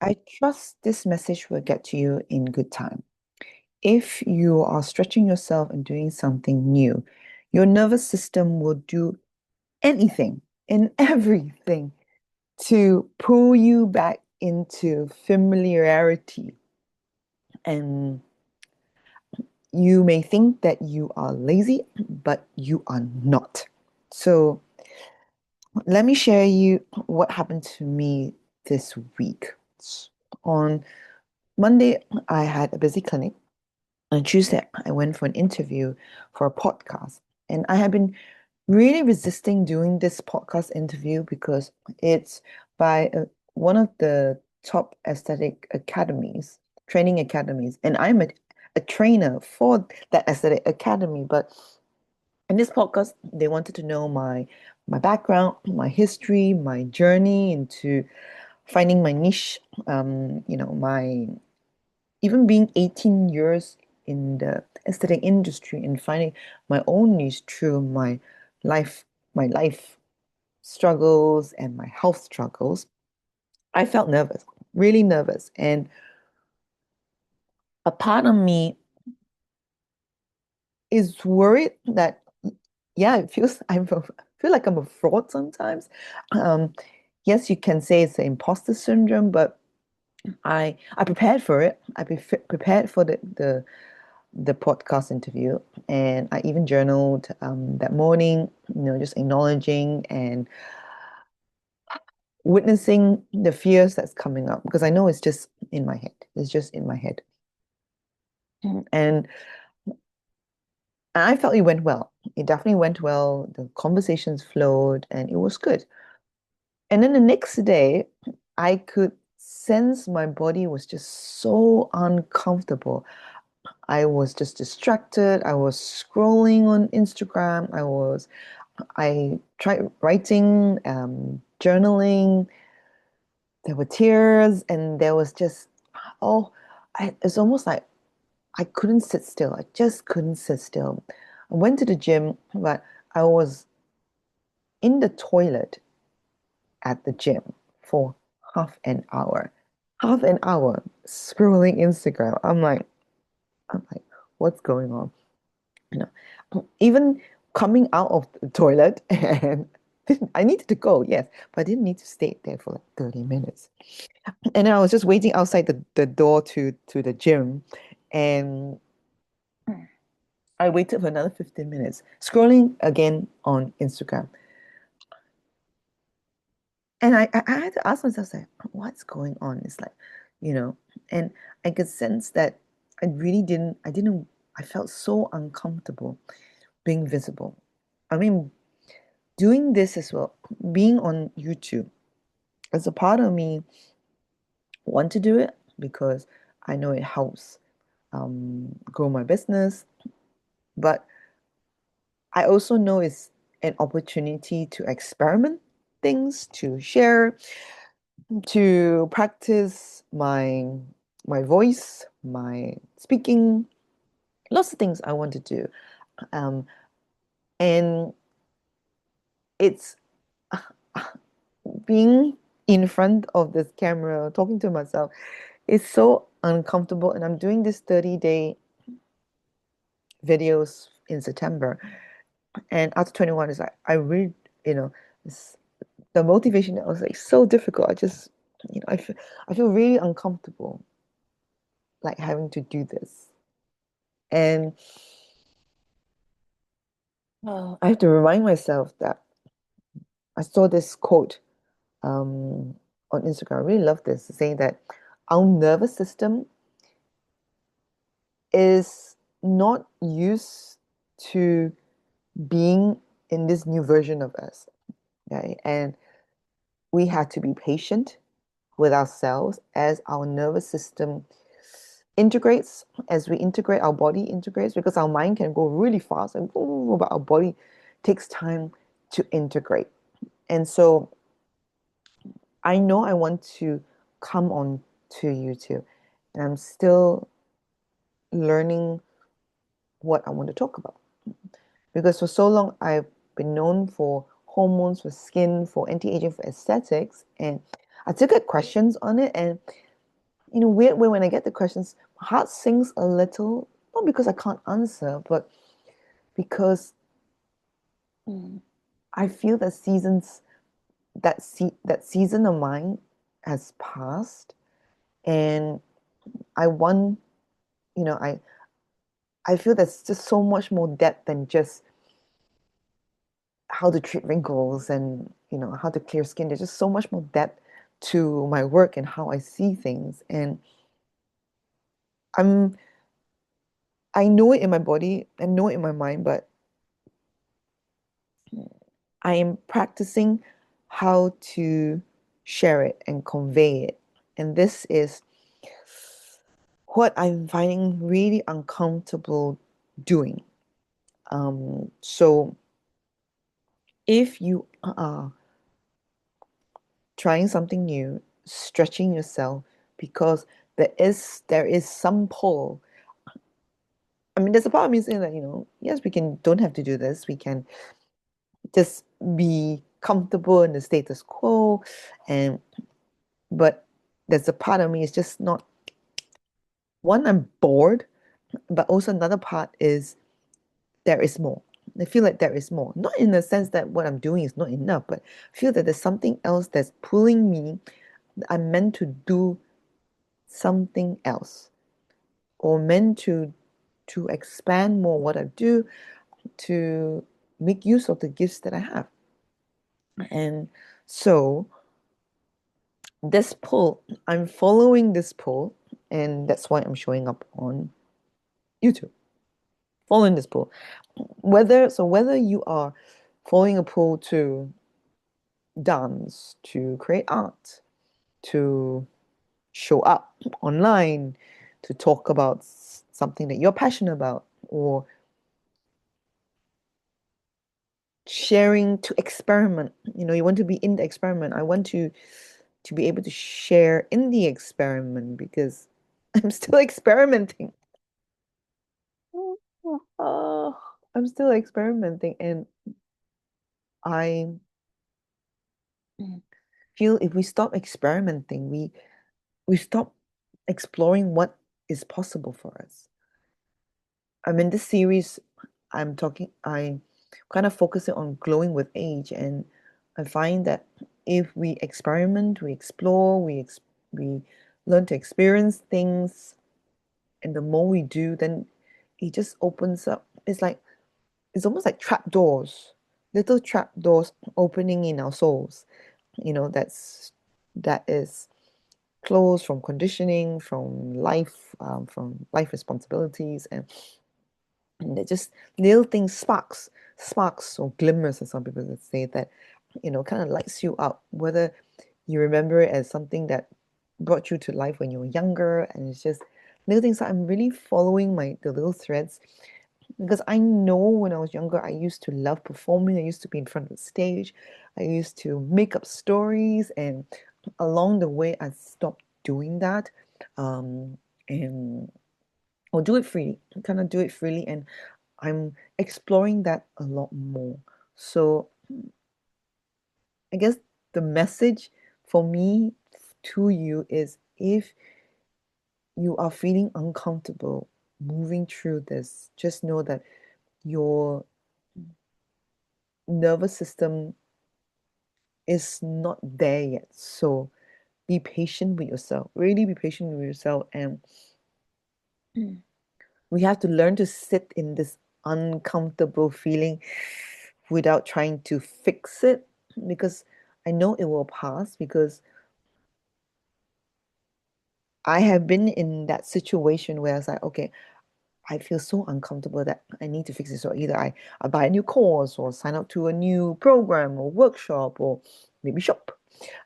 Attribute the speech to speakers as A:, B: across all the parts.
A: I trust this message will get to you in good time. If you are stretching yourself and doing something new, your nervous system will do anything and everything to pull you back into familiarity. And you may think that you are lazy, but you are not. So let me share you what happened to me this week. On Monday, I had a busy clinic. On Tuesday, I went for an interview for a podcast. And I have been really resisting doing this podcast interview because it's by one of the top aesthetic academies, training academies. And I'm a trainer for that aesthetic academy. But in this podcast, they wanted to know my background, my history, my journey into finding my niche, my even being 18 years in the aesthetic industry and finding my own niche through life, my life struggles and my health struggles, I felt nervous, really nervous. And a part of me is worried that, yeah, it feels feel like I'm a fraud sometimes. Um, yes, you can say it's the imposter syndrome, but I prepared for it. Prepared for the podcast interview, and I even journaled that morning, just acknowledging and witnessing the fears that's coming up because I know it's just in my head. It's just in my head. And I felt it went well. It definitely went well. The conversations flowed and it was good. And then the next day, I could sense my body was just so uncomfortable. I was just distracted. I was scrolling on Instagram. I tried writing, journaling. There were tears, and there was just, oh, it's almost like I couldn't sit still. I just couldn't sit still. I went to the gym, but I was in the toilet at the gym for half an hour. Half an hour scrolling Instagram. I'm like, what's going on? You know, even coming out of the toilet and I needed to go, yes, but I didn't need to stay there for like 30 minutes. And then I was just waiting outside the door to the gym and I waited for another 15 minutes, scrolling again on Instagram. And I had to ask myself, like, what's going on? It's like, you know, and I could sense that I felt so uncomfortable being visible. I mean, doing this as well, being on YouTube, as a part of me want to do it because I know it helps grow my business, but I also know it's an opportunity to experiment things, to share, to practice my voice, my speaking, lots of things I want to do. Um, and it's being in front of this camera, talking to myself, is so uncomfortable. And I'm doing this 30-day videos in September. And after 21 is like, I really, it's, the motivation was like so difficult. I just, I feel really uncomfortable like having to do this. And I have to remind myself that I saw this quote on Instagram. I really love this, saying that our nervous system is not used to being in this new version of us. Okay? And we have to be patient with ourselves as our nervous system integrates, as we integrate, our body integrates, because our mind can go really fast and but our body takes time to integrate. And so I know I want to come on to YouTube, and I'm still learning what I want to talk about. Because for so long, I've been known for hormones, for skin, for anti-aging, for aesthetics, and I took at questions on it, and in a weird way, when I get the questions, my heart sinks a little, not because I can't answer, but because I feel that that season of mine has passed, and I want, you know, I feel there's just so much more depth than just how to treat wrinkles and how to clear skin. There's just so much more depth to my work and how I see things, and I'm I know it in my body, I know it in my mind, but I am practicing how to share it and convey it. And this is what I'm finding really uncomfortable doing. So if you are trying something new, stretching yourself, because there is some pull. I mean, there's a part of me saying that, yes, we can don't have to do this. We can just be comfortable in the status quo, and but there's a part of me is just not. One, I'm bored, but also another part is there is more. I feel like there is more. Not in the sense that what I'm doing is not enough, but I feel that there's something else that's pulling me. I'm meant to do something else, or meant to expand more what I do, to make use of the gifts that I have. And so this pull, I'm following this pull, and that's why I'm showing up on YouTube, following this pull. Whether you are following a pull to dance, to create art, to show up online, to talk about something that you're passionate about, or sharing, to experiment. You want to be in the experiment. I want to be able to share in the experiment because I'm still experimenting. Oh, I'm still experimenting, and I feel if we stop experimenting, we stop exploring what is possible for us. I mean, this series, I'm kind of focusing on glowing with age, and I find that if we experiment, we explore, we learn to experience things, and the more we do, then it just opens up. It's almost like trap doors, little trap doors opening in our souls. That is closed from conditioning, from life responsibilities, and they're just little things, sparks or glimmers, as some people would say, that kind of lights you up, whether you remember it as something that brought you to life when you were younger, and it's just little things that I'm really following the little threads, because I know when I was younger, I used to love performing. I used to be in front of the stage. I used to make up stories, and along the way, I stopped doing that. Um, and or do it freely, kind of do it freely, and I'm exploring that a lot more. So I guess the message for me to you is, if you are feeling uncomfortable moving through this, just know that your nervous system is not there yet. So be patient with yourself. Really be patient with yourself. And we have to learn to sit in this uncomfortable feeling without trying to fix it, because I know it will pass, because I have been in that situation where I was like, okay, I feel so uncomfortable that I need to fix it. So either I buy a new course, or sign up to a new program or workshop, or maybe shop,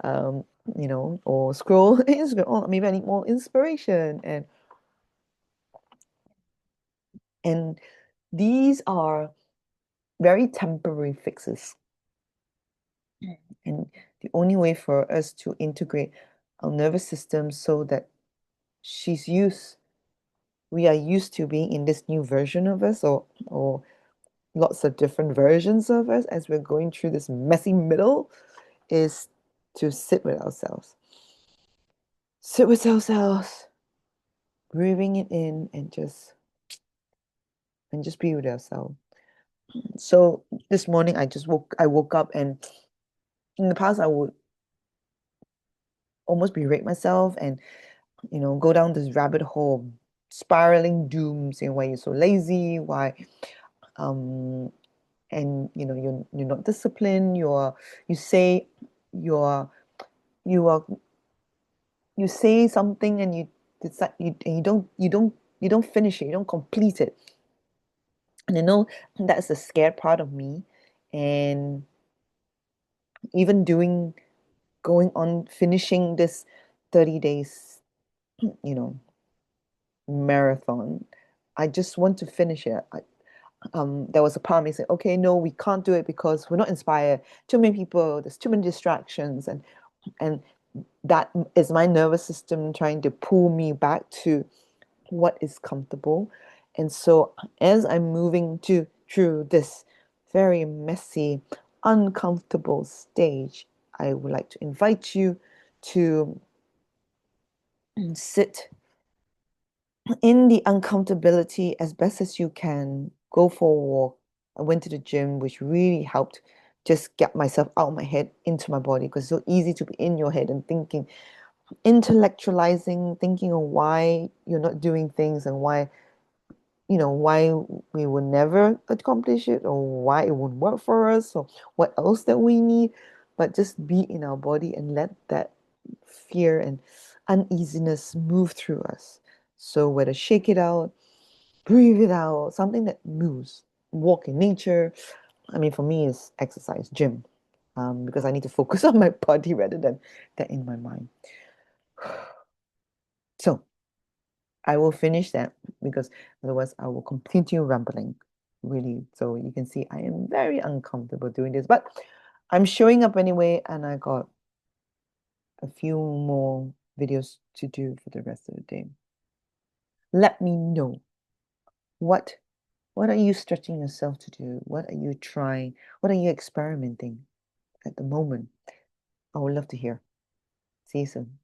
A: um, or scroll Instagram. Oh, maybe I need more inspiration. And these are very temporary fixes. And the only way for us to integrate our nervous system so that she's used, we are used to being in this new version of us, or lots of different versions of us as we're going through this messy middle, is to sit with ourselves. sit with ourselves, breathing it in and just be with ourselves. So this morning I woke up, and in the past I would almost berate myself and go down this rabbit hole, spiraling doom, saying why you're so lazy, why um and you're not disciplined, you say you're you are you say something and you decide you don't finish it, you don't complete it. And I know that's the scared part of me. And even going on finishing this 30 days, you know, marathon, I just want to finish it. There was a part of me saying, okay, no, we can't do it because we're not inspired. Too many people, there's too many distractions, and that is my nervous system trying to pull me back to what is comfortable. And so as I'm moving to through this very messy, uncomfortable stage, I would like to invite you to sit in the uncomfortability as best as you can. Go for a walk. I went to the gym, which really helped just get myself out of my head into my body, because it's so easy to be in your head and thinking, intellectualizing, thinking of why you're not doing things, and why we will never accomplish it, or why it won't work for us, or what else that we need. But just be in our body and let that fear and uneasiness move through us. So whether shake it out, breathe it out, something that moves, walk in nature. I mean, for me, it's exercise, gym, because I need to focus on my body rather than that in my mind. So I will finish that, because otherwise I will continue rambling. Really. So you can see I am very uncomfortable doing this, but I'm showing up anyway, and I got a few more videos to do for the rest of the day. Let me know what what are you stretching yourself to do? What are you trying? What are you experimenting at the moment? I would love to hear. See you soon.